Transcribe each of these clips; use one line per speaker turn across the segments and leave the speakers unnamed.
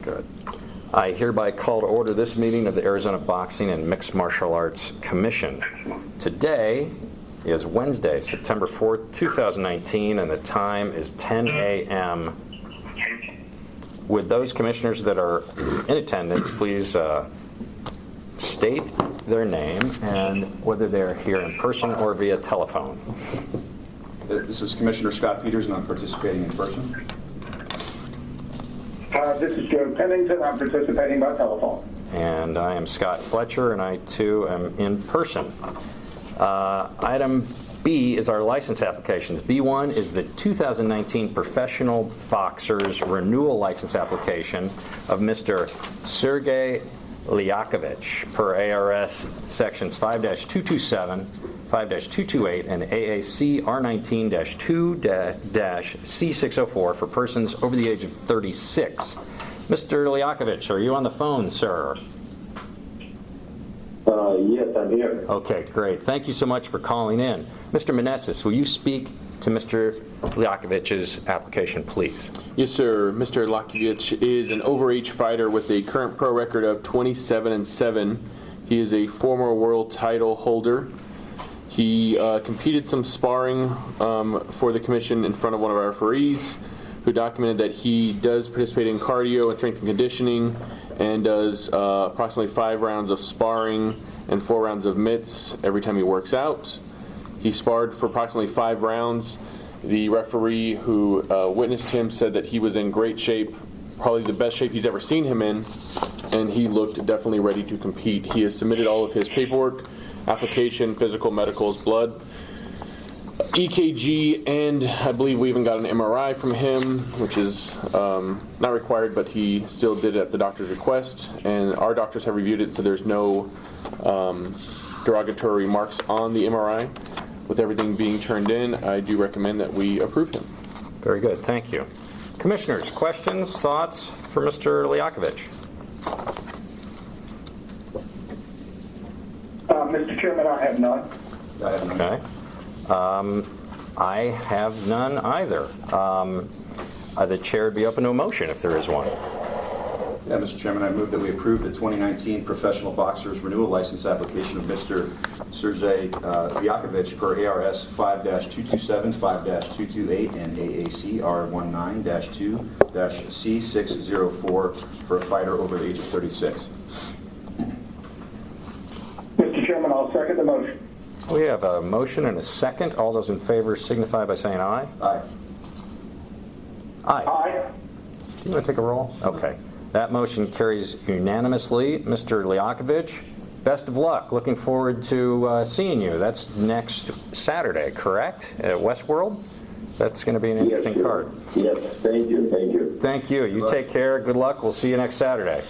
Good. I hereby call to order this meeting of the Arizona Boxing and Mixed Martial Arts Commission. Today is Wednesday, September 4th, 2019, and the time is 10 a.m. Would those commissioners that are in attendance please state their name and whether they're here in person or via telephone?
This is Commissioner Scott Peters, and I'm participating in person.
This is Joe Pennington. I'm participating by telephone.
And I am Scott Fletcher, and I too am in person. Item B is our license applications. B1 is the 2019 Professional Boxers Renewal License Application of Mr. Sergey Lyakovich per ARS Sections 5-227, 5-228, and AAC R19-2-C604 for persons over the age of 36. Mr. Lyakovich, are you on the phone, sir?
Yes, I'm here.
Okay, great. Thank you so much for calling in. Mr. Meneses, will you speak to Mr. Lyakovich's application, please?
Yes, sir. Mr. Lyakovich is an overage fighter with a current pro record of 27-7. He is a former world title holder. He competed some sparring for the commission in front of one of our referees, who documented that he does participate in cardio and strength and conditioning and does approximately 5 rounds of sparring and 4 rounds of mitts every time he works out. He sparred for approximately 5 rounds. The referee who witnessed him said that he was in great shape, probably the best shape he's ever seen him in, and he looked definitely ready to compete. He has submitted all of his paperwork, application, physical, medicals, blood, EKG, and I believe we even got an MRI from him, which is not required, but he still did it at the doctor's request, and our doctors have reviewed it, so there's no derogatory remarks on the MRI. With everything being turned in, I do recommend that we approve him.
Very good, thank you. Commissioners, questions, thoughts for Mr. Lyakovich?
Mr. Chairman, I have none.
I have none.
Okay. I have none either. The chair would be open to a motion if there is one.
Yeah, Mr. Chairman, I move that we approve the 2019 Professional Boxers Renewal License Application of Mr. Sergey Lyakovich per ARS 5-227, 5-228, and AAC R19-2-C604 for a fighter over the age of 36.
Mr. Chairman, I'll second the motion.
We have a motion and a second. All those in favor signify by saying aye.
Aye.
Aye.
Aye.
Do you want to take a roll? Okay. That motion carries unanimously. Mr. Lyakovich, best of luck. Looking forward to seeing you. That's next Saturday, correct? At Westworld? That's going to be an interesting card.
Yes, thank you, thank you.
Thank you. You take care. Good luck. We'll see you next Saturday.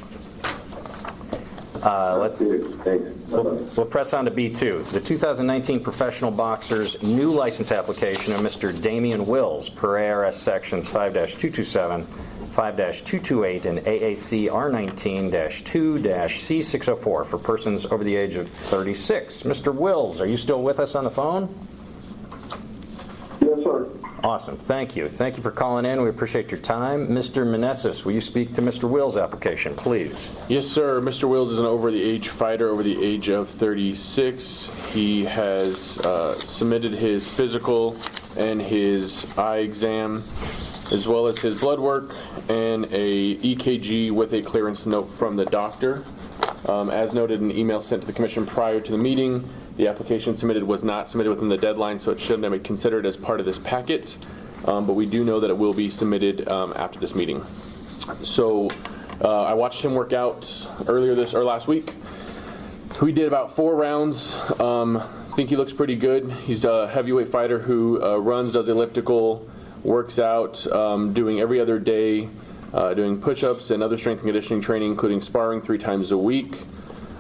We'll press on to B2. The 2019 Professional Boxers New License Application of Mr. Damian Wills per ARS Sections 5-227, 5-228, and AAC R19-2-C604 for persons over the age of 36. Mr. Wills, are you still with us on the phone?
Yes, sir.
Awesome. Thank you. Thank you for calling in. We appreciate your time. Mr. Meneses, will you speak to Mr. Wills' application, please?
Yes, sir. Mr. Wills is an over-the-age fighter over the age of 36. He has submitted his physical and his eye exam, as well as his blood work and a EKG with a clearance note from the doctor. As noted in an email sent to the commission prior to the meeting, the application submitted was not submitted within the deadline, so it shouldn't have been considered as part of this packet. But we do know that it will be submitted after this meeting. So I watched him work out last week. We did about 4 rounds. I think he looks pretty good. He's a heavyweight fighter who runs, does elliptical, works out, doing every other day, doing push-ups and other strength and conditioning training, including sparring 3 times a week.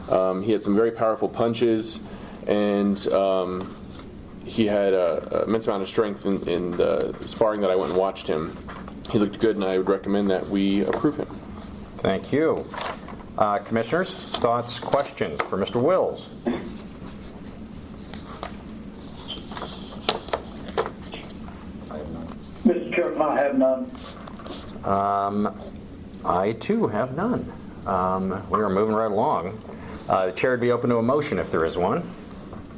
He had some very powerful punches, and he had an immense amount of strength in the sparring that I went and watched him. He looked good, and I would recommend that we approve him.
Thank you. Commissioners, thoughts, questions for Mr. Wills?
Mr. Chairman, I have none.
I, too, have none. We are moving right along. The chair would be open to a motion if there is one.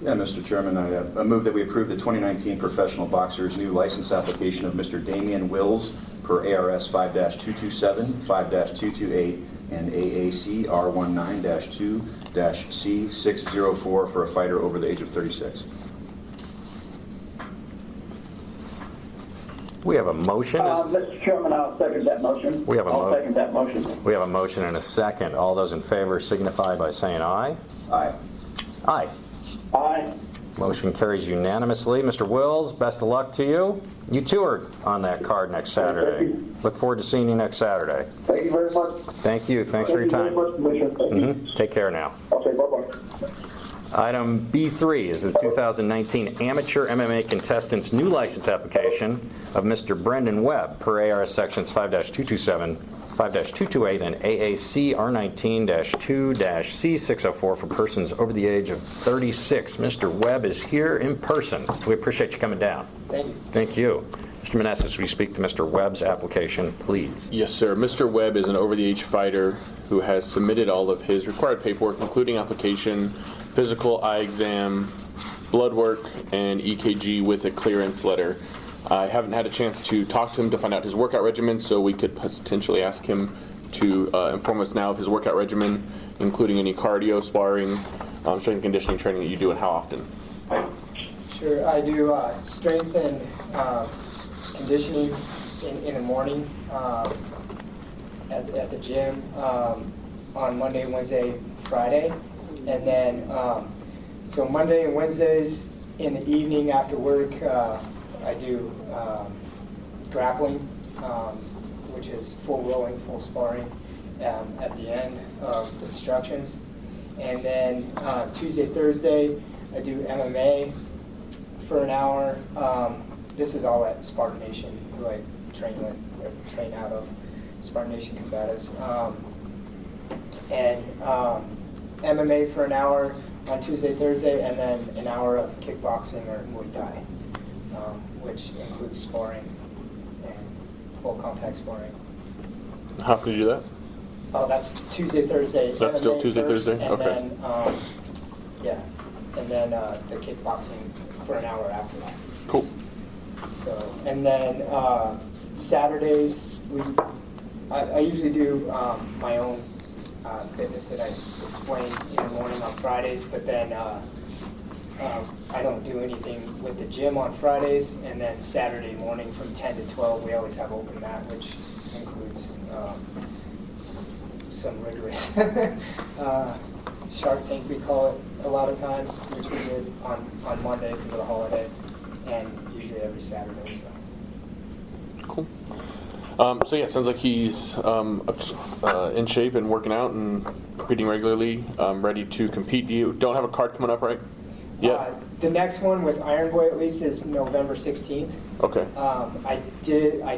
Yeah, Mr. Chairman, I move that we approve the 2019 professional boxer's new license application of Mr. Damian Wills per ARS 5-227, 5-228, and AAC R19-2-C604 for a fighter over the age of 36.
We have a motion.
Mr. Chairman, I'll second that motion. I'll second that motion.
We have a motion and a second. All those in favor signify by saying aye.
Aye.
Aye.
Aye.
Motion carries unanimously. Mr. Wills, best of luck to you. You too are on that card next Saturday. Look forward to seeing you next Saturday.
Thank you very much.
Thank you. Thanks for your time.
Thank you very much, Commissioner.
Take care now.
Okay, bye-bye.
Item B3 is the 2019 Amateur MMA Contestants New License Application of Mr. Brendan Webb per ARS Sections 5-227, 5-228, and AAC R19-2-C604 for persons over the age of 36. Mr. Webb is here in person. We appreciate you coming down.
Thank you.
Thank you. Mr. Manessas, will you speak to Mr. Webb's application, please?
Yes, sir. Mr. Webb is an over-the-age fighter who has submitted all of his required paperwork, including application, physical, eye exam, blood work, and EKG with a clearance letter. I haven't had a chance to talk to him to find out his workout regimen, so we could potentially ask him to inform us now of his workout regimen, including any cardio, sparring, strength and conditioning training that you do, and how often.
Sure, I do strength and conditioning in the morning at the gym on Monday, Wednesday, Friday. And then, so Monday and Wednesdays in the evening after work, I do grappling, which is full rowing, full sparring at the end of instructions. And then Tuesday, Thursday, I do MMA for an hour. This is all at Spartan Nation, who I train with, or train out of, Spartan Nation Combatives. And MMA for an hour on Tuesday, Thursday, and then an hour of kickboxing or Muay Thai, which includes sparring and full contact sparring.
How could you do that?
Oh, that's Tuesday, Thursday.
That's
MMA
still Tuesday,
first,
Thursday?
And
Okay.
then, yeah, and then the kickboxing for an hour after that.
Cool.
So, and then Saturdays, I usually do my own fitness that I explain in the morning on Fridays, but then I don't do anything with the gym on Fridays, and then Saturday morning from 10 to 12, we always have open mat, which includes some rigorous Shark Tank, we call it a lot of times, which we did on Monday because of the holiday, and usually every Saturday. So.
Cool. So yeah, it sounds like he's in shape and working out and competing regularly, ready to compete. You don't have a card coming up, right? Yeah.
The next one with Iron Boy at least is November 16th.
Okay.
I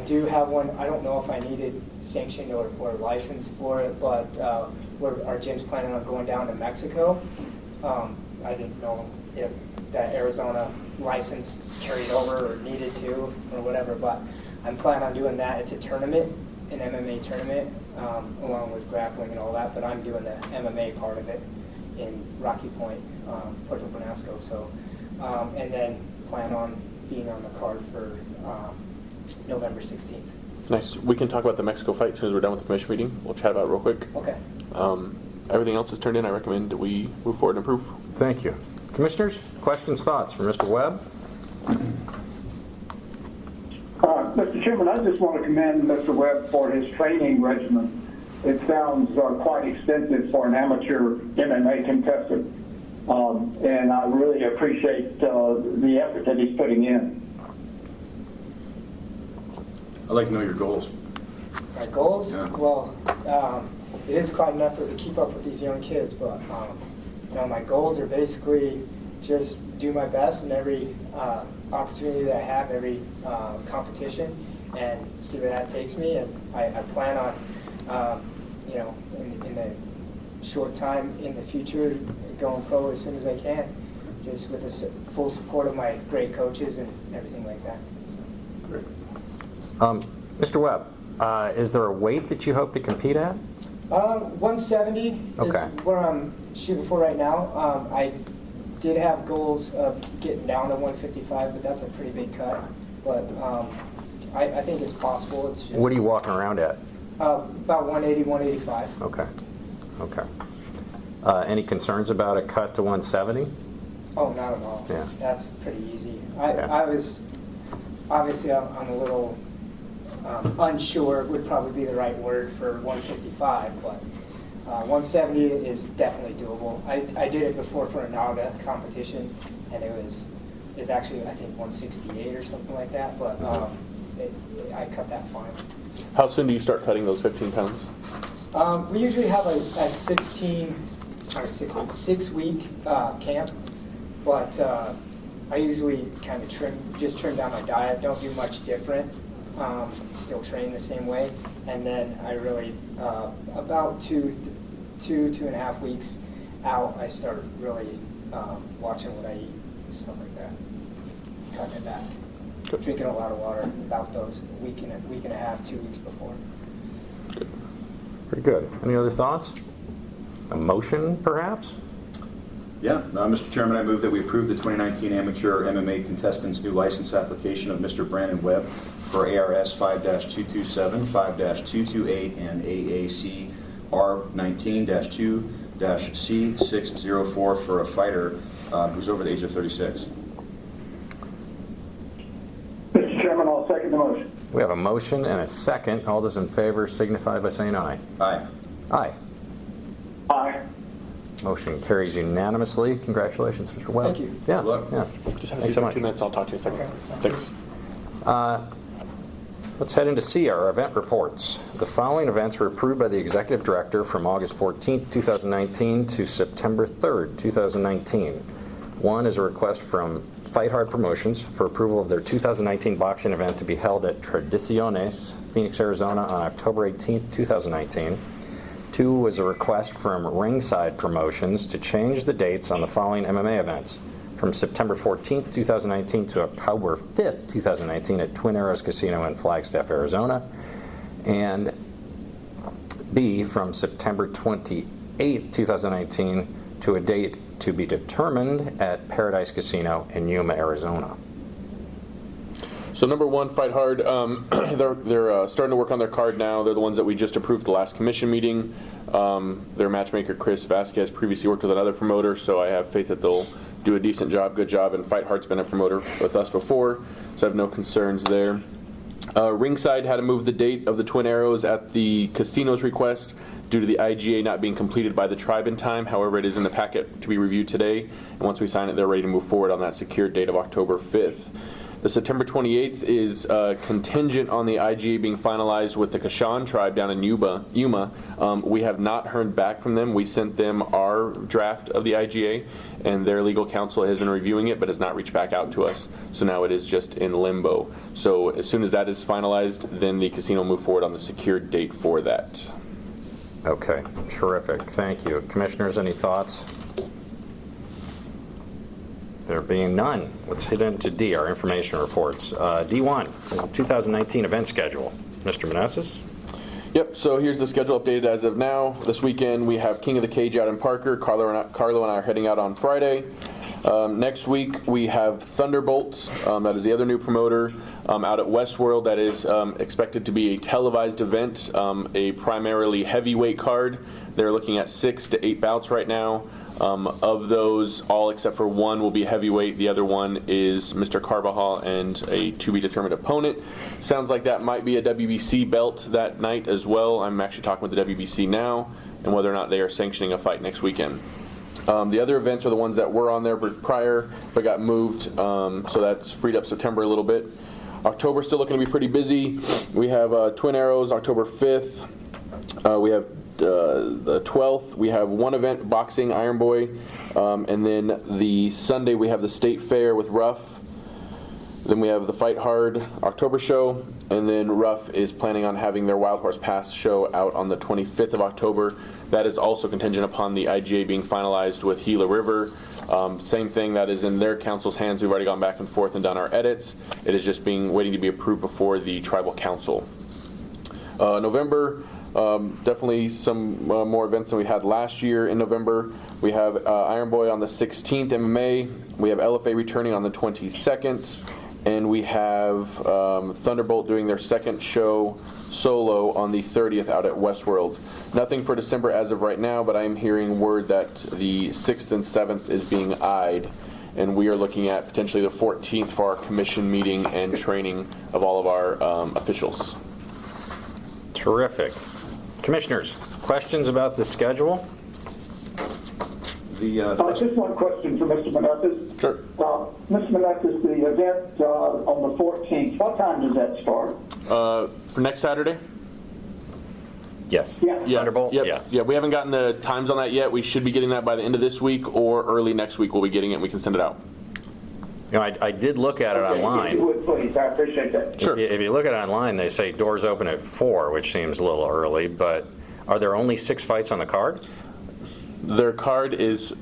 do have one. I don't know if I needed sanctioned or license for it, but our gym's planning on going down to Mexico. I didn't know if that Arizona license carried over or needed to or whatever, but I'm planning on doing that. It's a tournament, an MMA tournament, along with grappling and all that, but I'm doing the MMA part of it in Rocky Point, Puerto Penasco. So, and then plan on being on the card for November 16th.
Nice. We can talk about the Mexico fight as soon as we're done with the commission meeting. We'll chat about it real quick.
Okay.
Everything else is turned in. I recommend that we move forward and approve.
Thank you. Commissioners, questions, thoughts for Mr. Webb?
Mr. Chairman, I just want to commend Mr. Webb for his training regimen. It sounds quite extensive for an amateur MMA contestant, and I really appreciate the effort that he's putting in.
I'd like to know your goals.
My goals?
Yeah.
Well, it is quite an effort to keep up with these young kids, but my goals are basically just do my best in every opportunity that I have, every competition, and see where that takes me. And I plan on, in the short time in the future, going pro as soon as I can, just with the full support of my great coaches and everything like that. So.
Great.
Mr. Webb, Is there a weight that you hope to compete at?
170
Okay.
is where I'm shooting for right now. I did have goals of getting down to 155, but that's a pretty big cut. But I think it's possible. It's just,
What are you walking around at?
about 180, 185.
Okay. Okay. Any concerns about a cut to 170?
Oh, not at all.
Yeah.
That's pretty easy.
Yeah.
I was, obviously, I'm a little unsure would probably be the right word for 155, but 170 is definitely doable. I did it before for a NAGA competition, and it's actually, I think, 168 or something like that, but I cut that fine.
How soon do you start cutting those 15 pounds?
We usually have a 6-week camp, but I usually kind of trim down my diet, don't do much different, still train the same way, and then I really, about two and a half weeks out, I start really watching what I eat and stuff like that, cutting it back.
Good.
Drinking a lot of water about those week and a half, 2 weeks before.
Very good. Any other thoughts? A motion, perhaps?
Yeah, Mr. Chairman, I move that we approve the 2019 Amateur MMA Contestants New License Application of Mr. Brandon Webb for ARS 5-227, 5-228, and AAC R19-2-C604 for a fighter who's over the age of 36.
Mr. Chairman, I'll second the motion.
We have a motion and a second. All those in favor signify by saying aye.
Aye.
Aye.
Aye.
Motion carries unanimously. Congratulations, Mr. Webb.
Thank you.
Yeah.
Good luck.
Yeah.
Just have a
Thanks
seat
so
for
much.
2 minutes. I'll talk to you in a second.
Okay.
Thanks.
Let's head into C, our event reports. The following events were approved by the Executive Director from August 14th, 2019 to September 3rd, 2019. One is a request from Fight Hard Promotions for approval of their 2019 boxing event to be held at Tradiciones, Phoenix, Arizona on October 18th, 2019. Two was a request from Ringside Promotions to change the dates on the following MMA events from September 14th, 2019 to October 5th, 2019 at Twin Arrows Casino in Flagstaff, Arizona. And B, from September 28th, 2019 to a date to be determined at Paradise Casino in Yuma, Arizona.
So number one, Fight Hard. They're starting to work on their card now. They're the ones that we just approved the last commission meeting. Their matchmaker, Chris Vasquez, previously worked with another promoter, so I have faith that they'll do a decent job, good job, and Fight Hard's been a promoter with us before, so I have no concerns there. Ringside had to move the date of the Twin Arrows at the casino's request due to the IGA not being completed by the tribe in time. However, it is in the packet to be reviewed today, and once we sign it, they're ready to move forward on that secured date of October 5th. The September 28th is contingent on the IGA being finalized with the Kashan tribe down in Yuma. We have not heard back from them. We sent them our draft of the IGA, and their legal counsel has been reviewing it, but has not reached back out to us. So now it is just in limbo. So as soon as that is finalized, then the casino will move forward on the secured date for that.
Okay, terrific. Thank you. Commissioners, any thoughts? There being none, let's head into D, our information reports. D1 is the 2019 event schedule. Mr. Manassas?
Yep, so here's the schedule updated as of now. This weekend we have King of the Cage out in Parker. Carlo and I are heading out on Friday. Next week we have Thunderbolt, that is the other new promoter, out at Westworld. That is expected to be a televised event, a primarily heavyweight card. They're looking at 6 to 8 bouts right now. Of those, all except for one will be heavyweight. The other one is Mr. Carbajal and a to-be-determined opponent. Sounds like that might be a WBC belt that night as well. I'm actually talking with the WBC now, and whether or not they are sanctioning a fight next weekend. The other events are the ones that were on there prior, but got moved, so that's freed up September a little bit. October's still looking to be pretty busy. We have Twin Arrows, October 5th. We have the 12th, we have one event, boxing, Iron Boy, and then the Sunday we have the State Fair with Ruff. Then we have the Fight Hard October show, and then Ruff is planning on having their Wild Horse Pass show out on the 25th of October. That is also contingent upon the IGA being finalized with Gila River. Same thing, that is in their council's hands. We've already gone back and forth and done our edits. It is just waiting to be approved before the tribal council. November, definitely some more events than we had last year in November. We have Iron Boy on the 16th, MMA. We have LFA returning on the 22nd. And we have Thunderbolt doing their second show solo on the 30th out at Westworld. Nothing for December as of right now, but I am hearing word that the 6th and 7th is being eyed. And we are looking at potentially the 14th for our commission meeting and training of all of our officials.
Terrific. Commissioners, questions about the schedule?
Just one question for Mr. Menezes.
Sure.
Mr. Menezes, the event on the 14th, what time does that start?
For next Saturday?
Yes.
Yeah.
Thunderbolt?
Yep. Yeah, we haven't gotten the times on that yet. We should be getting that by the end of this week or early next week. We'll be getting it and we can send it out.
You know, I did look at it
If you
online.
would, please, I appreciate that.
Sure.
If you look at it online, they say doors open at 4, which seems a little early, but are there only 6 fights on the card?
Their card is,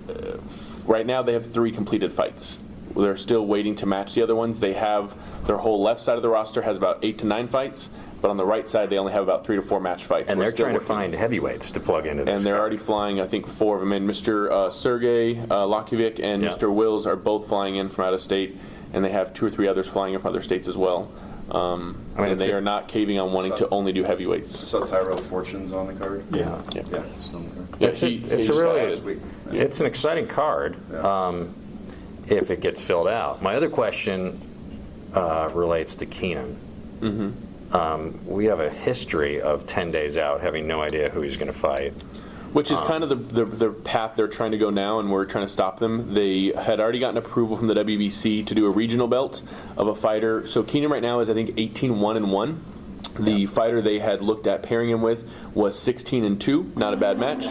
right now they have 3 completed fights. They're still waiting to match the other ones. They have, their whole left side of the roster has about 8 to 9 fights, but on the right side they only have about 3 to 4 match fights.
And
We're
they're
still
trying to
working.
find heavyweights to plug into this.
And they're
card.
already flying, I think, 4 of them in. Mr. Sergey Lakovic and
Yeah.
Mr. Wills are both flying in from out of state, and they have 2 or 3 others flying in from other states as well. And
it's
they
a-
are not caving on wanting to only do
I
heavyweights.
saw Tyrell Fortune's on the card.
Yeah.
Yeah.
Yeah, still on the card.
Yeah,
It's a
he's
really-
Last week. Yeah.
It's an exciting card if it gets filled out. My other question relates to Keenan. We have a history of 10 days out having no idea who he's going to fight.
Which is kind of the path they're trying to go now, and we're trying to stop them. They had already gotten approval from the WBC to do a regional belt of a fighter. So Keenan right now is, I think, 18-1-1. The fighter they had looked at pairing him with was 16-2, not a bad match.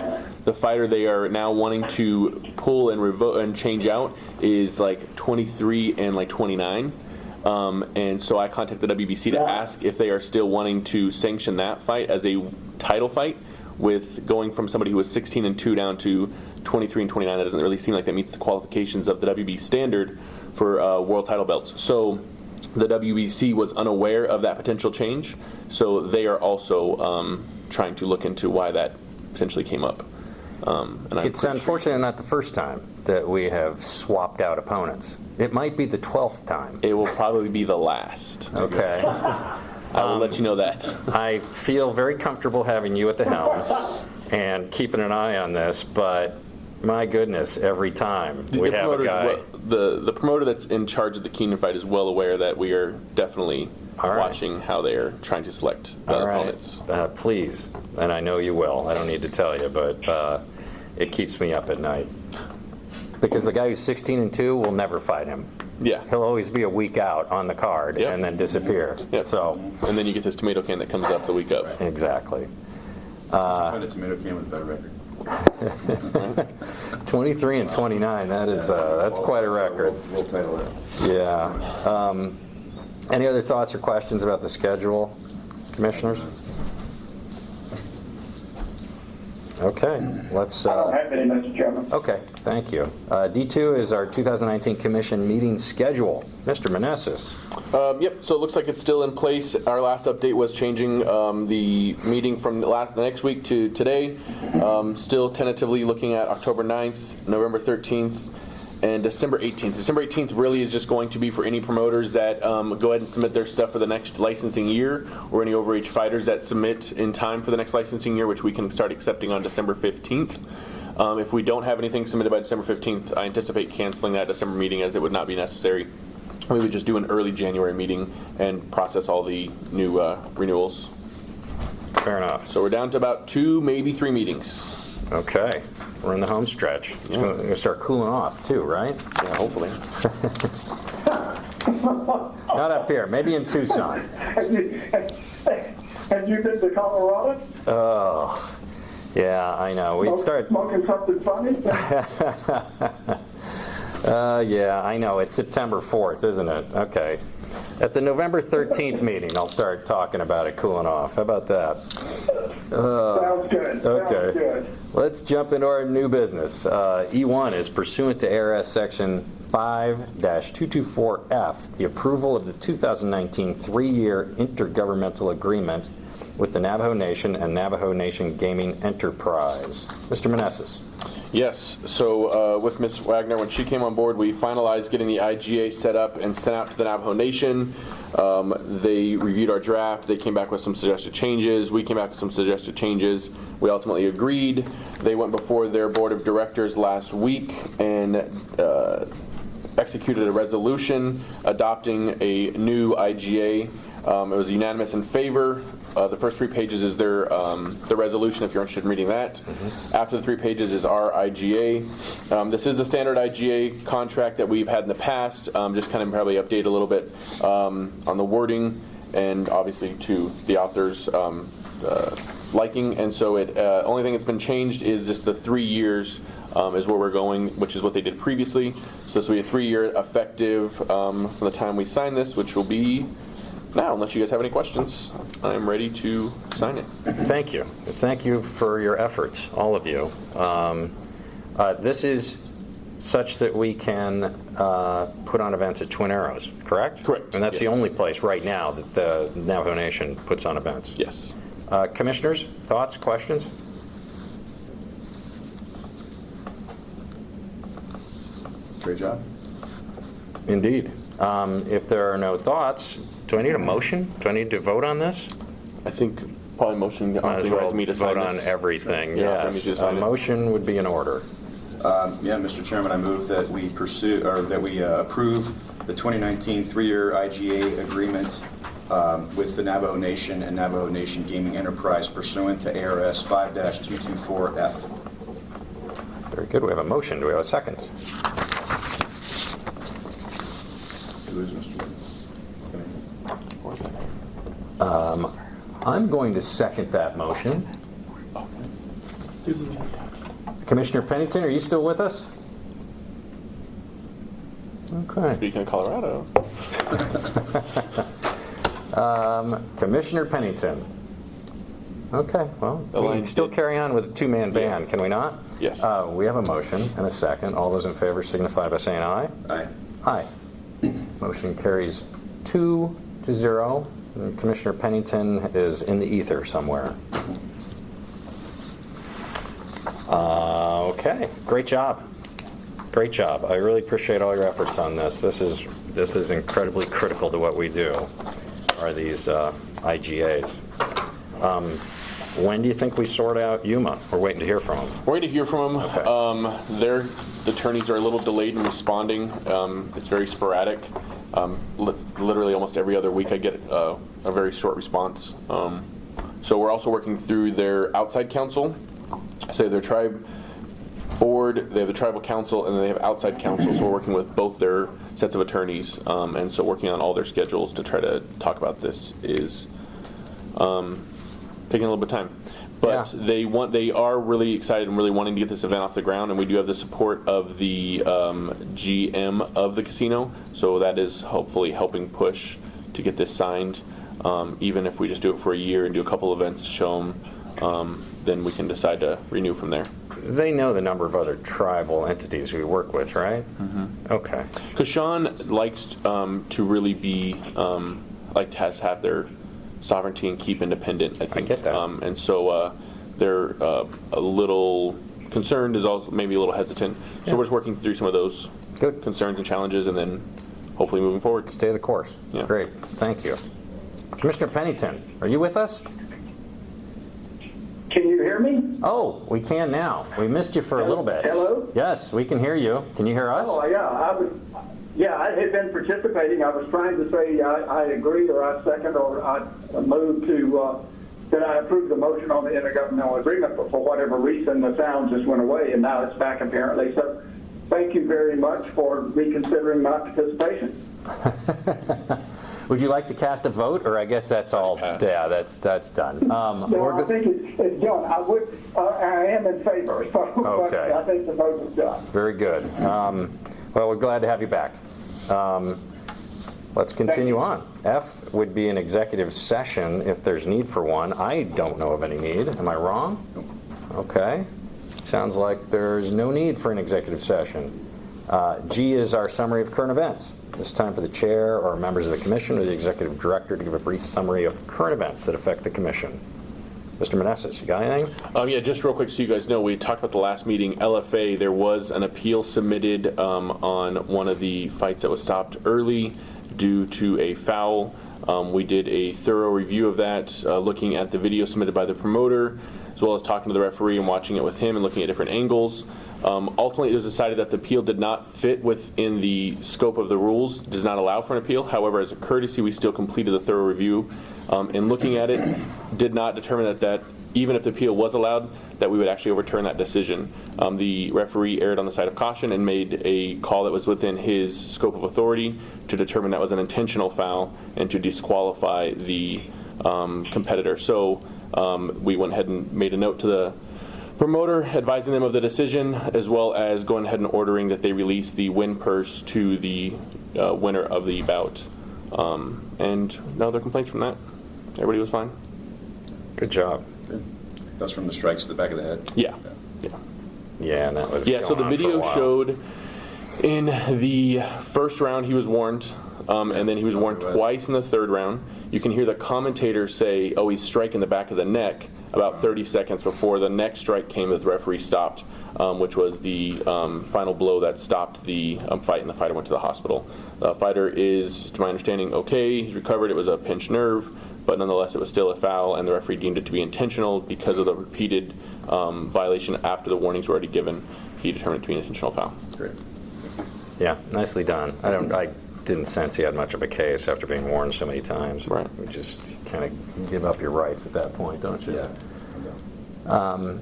The fighter they are now wanting to pull and change out is like 23-29. And so I contacted the WBC to ask if they are still wanting to sanction that fight as a title fight, with going from somebody who was 16-2 down to 23-29. That doesn't really seem like that meets the qualifications of the WB standard for world title belts. So the WBC was unaware of that potential change, so they are also trying to look into why that potentially came up. And I'm
It's
pretty
unfortunately not the first time that we have swapped out opponents. It might be the 12th time.
It will probably be the last.
Okay.
I will let you know that.
I feel very comfortable having you at the helm and keeping an eye on this, but my goodness, every time we have a guy.
The promoter that's in charge of the Keenan fight is well aware that we are definitely
All right.
watching how they are trying to select the
All right,
opponents.
please, and I know you will. I don't need to tell you, but it keeps me up at night. Because the guy who's 16-2 will never fight him.
Yeah.
He'll always be a week out on the card
Yep.
and then disappear.
Yep.
So,
And then you get this tomato can that comes up the week of.
exactly.
Find a tomato can with a better record.
23-29. That is that's quite a record.
We'll title it.
Yeah. Any other thoughts or questions about the schedule, commissioners? Okay, let's.
I don't have any, Mr. Chairman.
Okay, thank you. D2 is our 2019 commission meeting schedule. Mr. Meneses.
Yep, so it looks like it's still in place. Our last update was changing the meeting from the next week to today. Still tentatively looking at October 9th, November 13th, and December 18th. December 18th really is just going to be for any promoters that go ahead and submit their stuff for the next licensing year, or any overage fighters that submit in time for the next licensing year, which we can start accepting on December 15th. If we don't have anything submitted by December 15th, I anticipate canceling that December meeting, as it would not be necessary. We would just do an early January meeting and process all the new renewals.
Fair enough.
So we're down to about 2, maybe 3 meetings.
Okay, we're in the home stretch. It's going to start cooling off too, right?
Yeah, hopefully.
Not up here, maybe in Tucson.
Have you been to Colorado?
Oh, yeah, I know. We'd start.
Smoking something funny?
Yeah, I know. It's September 4th, isn't it? Okay. At the November 13th meeting, I'll start talking about it cooling off. How about that?
Sounds good.
Okay.
Sounds good.
Let's jump into our new business. E1 is pursuant to ARS Section 5-224F, the approval of the 2019 3-year intergovernmental agreement with the Navajo Nation and Navajo Nation Gaming Enterprise. Mr. Meneses.
Yes, so with Ms. Wagner, when she came on board, we finalized getting the IGA set up and sent out to the Navajo Nation. They reviewed our draft. They came back with some suggested changes. We came back with some suggested changes. We ultimately agreed. They went before their board of directors last week and executed a resolution adopting a new IGA. It was unanimous in favor. The first 3 pages is their the resolution, if you're interested in reading that. After the 3 pages is our IGA. This is the standard IGA contract that we've had in the past, just kind of probably update a little bit on the wording and obviously to the author's liking. And so it only thing that's been changed is just the 3 years is where we're going, which is what they did previously. So this will be a 3-year effective from the time we sign this, which will be now. Unless you guys have any questions, I'm ready to sign it.
Thank you. Thank you for your efforts, all of you. This is such that we can put on events at Twin Arrows, correct?
Correct.
And that's
Yeah.
the only place right now that the Navajo Nation puts on events.
Yes.
Commissioners, thoughts, questions?
Great job.
Indeed. If there are no thoughts, do I need a motion? Do I need to vote on this?
I think probably motion
Might as
authorizes
well
me to sign
vote on
this.
everything,
Yeah, let me
yes.
just
A
sign it.
motion would be in order.
Yeah, Mr. Chairman, I move that we pursue, or that we approve the 2019 3-year IGA agreement with the Navajo Nation and Navajo Nation Gaming Enterprise pursuant to ARS 5-224F.
Very good. We have a motion. Do we have a second?
Who is Mr.
I'm going to second that motion. Commissioner Pennington, are you still with us? Okay.
Speaking of Colorado.
Commissioner Pennington. Okay, well,
The
we
line
can still
did-
carry on with a two-man band,
Yeah.
can we not?
Yes.
We have a motion and a second. All those in favor signify by saying aye.
Aye.
Aye. Motion carries 2-0. And Commissioner Pennington is in the ether somewhere. Okay, great job. Great job. I really appreciate all your efforts on this. This is incredibly critical to what we do, are these IGAs. When do you think we sort out Yuma? We're waiting to hear from them.
We're waiting to hear from them.
Okay.
Their attorneys are a little delayed in responding. It's very sporadic. Literally almost every other week I get a very short response. So we're also working through their outside counsel. So their tribe board, they have the tribal council, and then they have outside counsel. So we're working with both their sets of attorneys, and so working on all their schedules to try to talk about this is taking a little bit of time. But
Yeah.
they are really excited and really wanting to get this event off the ground, and we do have the support of the GM of the casino, so that is hopefully helping push to get this signed. Even if we just do it for a year and do a couple events to show them, then we can decide to renew from there.
They know the number of other tribal entities we work with, right?
Mm-hmm.
Okay.
Because Sean likes to really be, like to have their sovereignty and keep independent, I think.
get that.
And so they're a little concerned, is also maybe a little hesitant. So we're just working through some of those
Good.
concerns and challenges, and then hopefully moving forward.
Stay the course.
Yeah.
Great. Thank you. Commissioner Pennington, are you with us?
Can you hear me?
Oh, we can now. We missed you for a little bit.
Hello?
Yes, we can hear you. Can you hear us?
Oh, yeah, I had been participating. I was trying to say I agree, or I second, or I move to, that I approve the motion on the intergovernmental agreement, but for whatever reason, the sound just went away, and now it's back apparently. So thank you very much for reconsidering my participation.
Would you like to cast a vote, or I guess that's all? Yeah, that's done.
No, I think it's done. I am in favor, so
Okay.
but I think the vote is done.
Very good. Well, we're glad to have you back. Let's continue on. F would be an executive session if there's need for one. I don't know of any need. Am I wrong? Okay. Sounds like there's no need for an executive session. G is our summary of current events. It's time for the chair or members of the commission or the executive director to give a brief summary of current events that affect the commission. Mr. Meneses, you got anything?
Yeah, just real quick so you guys know, we talked about the last meeting, LFA, there was an appeal submitted on one of the fights that was stopped early due to a foul. We did a thorough review of that, looking at the video submitted by the promoter, as well as talking to the referee and watching it with him and looking at different angles. Ultimately, it was decided that the appeal did not fit within the scope of the rules, does not allow for an appeal. However, as a courtesy, we still completed a thorough review. In looking at it, did not determine that even if the appeal was allowed, that we would actually overturn that decision. The referee erred on the side of caution and made a call that was within his scope of authority to determine that was an intentional foul and to disqualify the competitor. So we went ahead and made a note to the promoter advising them of the decision, as well as going ahead and ordering that they release the win purse to the winner of the bout. And no other complaints from that. Everybody was fine.
Good job.
That's from the strikes to the back of the head?
Yeah.
Yeah, and that was
Yeah, so
going
the
on for a
video
while.
showed in the first round he was warned, and then he was warned twice in the third round. You can hear the commentator say, oh, he's striking the back of the neck about 30 seconds before the next strike came that the referee stopped, which was the final blow that stopped the fight, and the fighter went to the hospital. The fighter is, to my understanding, okay. He's recovered. It was a pinched nerve, but nonetheless it was still a foul, and the referee deemed it to be intentional because of the repeated violation after the warnings were already given. He determined it to be an intentional foul.
Great.
Yeah, nicely done. I didn't sense he had much of a case after being warned so many times.
Right.
You just kind of give up your rights at that point, don't you?
Yeah.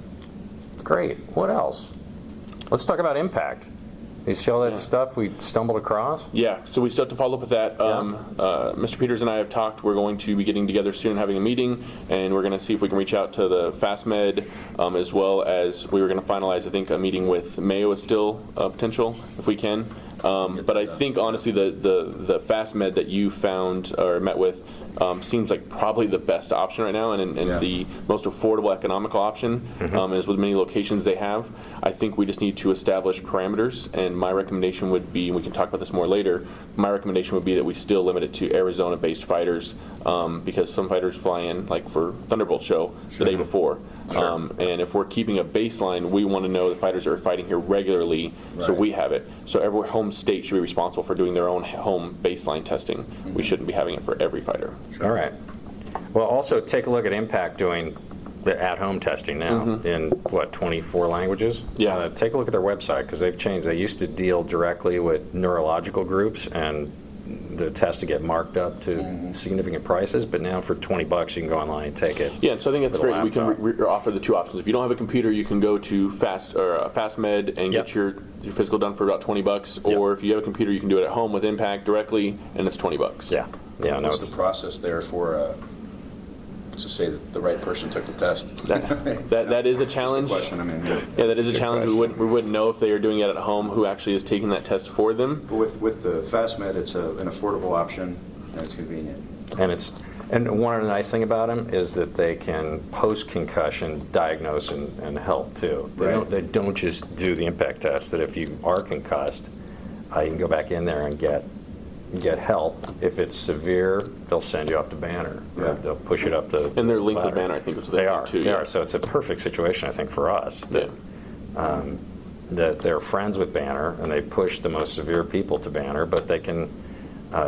Great. What else? Let's talk about Impact. You see all that stuff we stumbled across?
Yeah, so we still have to follow up with that. Mr. Peters and I have talked. We're going to be getting together soon, having a meeting, and we're going to see if we can reach out to the FastMed, as well as we were going to finalize, I think, a meeting with Mayo is still a potential, if we can. But I think, honestly, the FastMed that you found or met with seems like probably the best option right now, and the most affordable economical option, is with many locations they have. I think we just need to establish parameters, and my recommendation would be, and we can talk about this more later, my recommendation would be that we still limit it to Arizona-based fighters, because some fighters fly in, like for Thunderbolt show, the day before. And if we're keeping a baseline, we want to know the fighters are fighting here regularly, so we have it. So every home state should be responsible for doing their own home baseline testing. We shouldn't be having it for every fighter.
All right. Well, also take a look at Impact doing the at-home testing now in, 24 languages?
Yeah.
Take a look at their website, because they've changed. They used to deal directly with neurological groups, and the tests to get marked up to significant prices, but now for $20 you can go online and take it.
Yeah, and so I think that's
with a
great. We can
laptop.
offer the two options. If you don't have a computer, you can go to FastMed and get your physical done for about $20. Or if you have a computer, you can do it at home with Impact directly, and it's $20.
Yeah. Yeah. No.
What's the process there for to say that the right person took the test?
That is a challenge.
Question. I mean,
Yeah, that is a challenge. We wouldn't know if they are doing it at home who actually is taking that test for them.
But with the FastMed, it's an affordable option and it's convenient.
And one of the nice thing about them is that they can post-concussion diagnose and help too. They don't just do the impact test. That if you are concussed, you can go back in there and get help. If it's severe, they'll send you off to Banner.
Yeah.
They'll push it up the
And they're linked
ladder.
with Banner, I think, is what
They
do
are.
too.
They
yeah.
are. So it's a perfect situation, I think, for us.
Yeah.
That they're friends with Banner and they push the most severe people to Banner, but they can.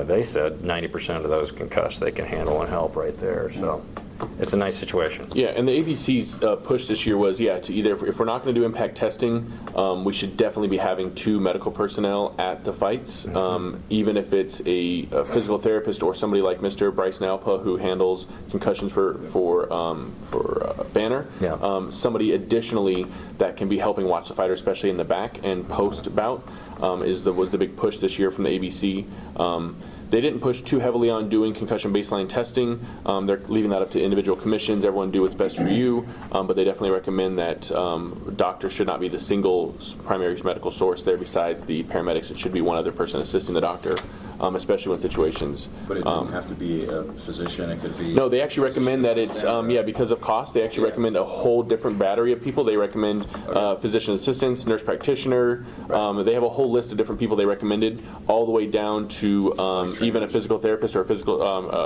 They said 90% of those concussed they can handle and help right there. So it's a nice situation.
Yeah, and the ABC's push this year was, to either, if we're not going to do impact testing, we should definitely be having 2 medical personnel at the fights, even if it's a physical therapist or somebody like Mr. Bryce Nalpa, who handles concussions for Banner.
Yeah.
Somebody additionally that can be helping watch the fighter, especially in the back and post-bout, was the big push this year from the ABC. They didn't push too heavily on doing concussion baseline testing. They're leaving that up to individual commissions. Everyone do what's best for you, but they definitely recommend that doctors should not be the single primary medical source there besides the paramedics. It should be one other person assisting the doctor. especially when situations.
But it doesn't have to be a physician, it could be...
No, they actually recommend that it's, because of cost, they actually recommend a whole different battery of people. They recommend physician assistants, nurse practitioner. They have a whole list of different people they recommended, all the way down to even a physical therapist or a physical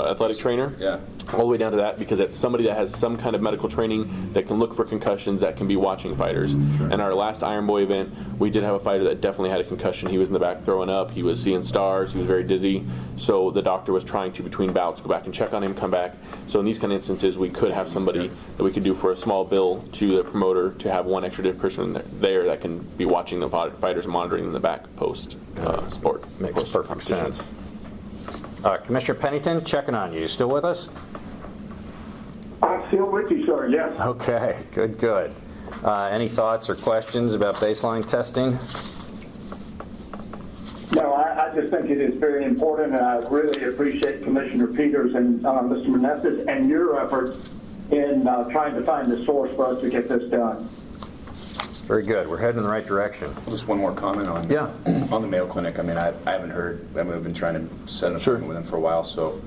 athletic trainer.
Yeah.
All the way down to that, because it's somebody that has some kind of medical training that can look for concussions, that can be watching fighters.
Sure.
In our last Iron Boy event, we did have a fighter that definitely had a concussion. He was in the back throwing up. He was seeing stars. He was very dizzy. So the doctor was trying to, between bouts, go back and check on him, come back. So in these kind of instances, we could have somebody that we could do for a small bill to the promoter to have one extra person there that can be watching the fighters and monitoring in the back post sport.
Makes perfect sense. Commissioner Pennington, checking on you. You still with us?
I'm still with you, sir, yes.
Okay, good. Any thoughts or questions about baseline testing?
No, I just think it is very important, and I really appreciate Commissioner Peters and Mr. Menezes and your efforts in trying to find the source for us to get this done.
Very good. We're heading in the right direction.
Just one more comment on on the Mayo Clinic. I mean, I haven't heard. I mean, we've been trying to set an appointment with them for a while, so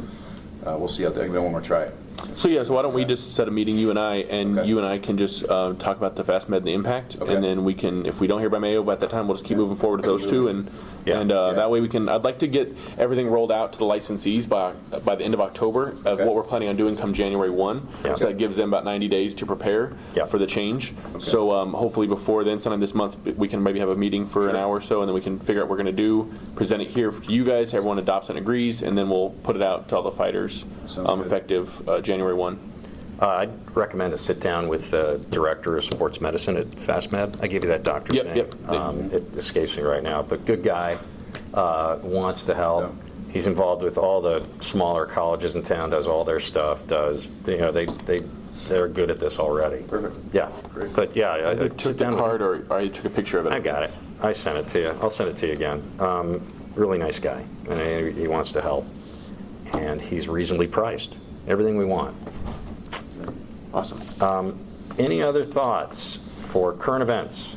we'll see how they give it one more try.
So why don't we just set a meeting, you and I, and you and I can just talk about the FastMed and the impact, and then we can, if we don't hear by Mayo by that time, we'll just keep moving forward with those two, and that way we can. I'd like to get everything rolled out to the licensees by the end of October of what we're planning on doing come January 1. So that gives them about 90 days to prepare for the change. So hopefully before then, sometime this month, we can maybe have a meeting for an hour or so, and then we can figure out what we're going to do, present it here for you guys, everyone adopts and agrees, and then we'll put it out to all the fighters effective January 1.
I'd recommend a sit down with the director of sports medicine at FastMed. I gave you that doctor's name. It escapes me right now, but good guy, wants to help. He's involved with all the smaller colleges in town, does all their stuff, they're good at this already.
Perfect.
Yeah.
Great.
But
I took the card, or I took a picture of it.
I got it. I sent it to you. I'll send it to you again. Really nice guy, and he wants to help, and he's reasonably priced. Everything we want.
Awesome.
Any other thoughts for current events?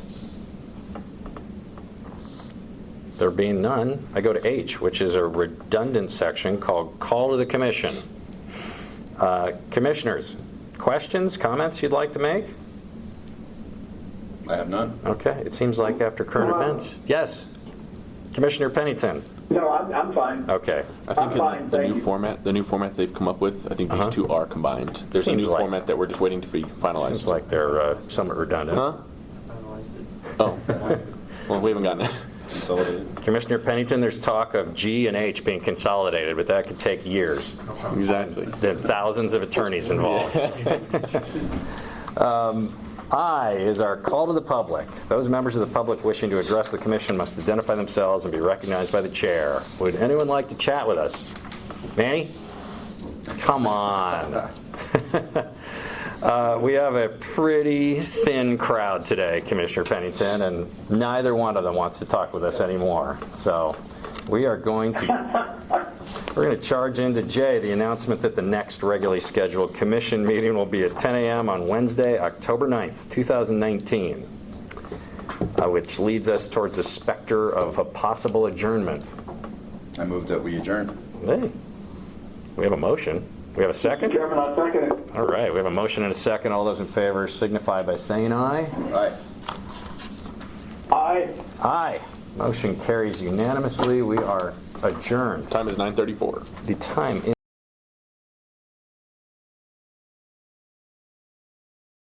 There being none, I go to H, which is a redundant section called Call to the Commission. Commissioners, questions, comments you'd like to make?
I have none.
Okay, it seems like after current events. Yes, Commissioner Pennington.
No, I'm fine.
Okay.
I think
I'm fine,
in the
thank
new
you.
format, they've come up with, I think these two are combined. There's a
Seems
new
like-
format that we're just waiting to be finalized.
Seems like they're somewhat redundant.
Huh? Oh, well, we haven't gotten it.
Consolidated.
Commissioner Pennington, there's talk of G and H being consolidated, but that could take years.
Exactly.
There are thousands of attorneys involved. I is our call to the public. Those members of the public wishing to address the commission must identify themselves and be recognized by the chair. Would anyone like to chat with us? Manny? Come on. We have a pretty thin crowd today, Commissioner Pennington, and neither one of them wants to talk with us anymore. So we are going to charge into Jay the announcement that the next regularly scheduled commission meeting will be at 10 a.m. on Wednesday, October 9th, 2019, which leads us towards the specter of a possible adjournment.
I move that we adjourn.
Hey, we have a motion. We have a second?
Chairman, I second it.
All right, we have a motion and a second. All those in favor signify by saying aye.
Aye.
Aye.
Aye. Motion carries unanimously. We are adjourned.
Time is 9:34.
The time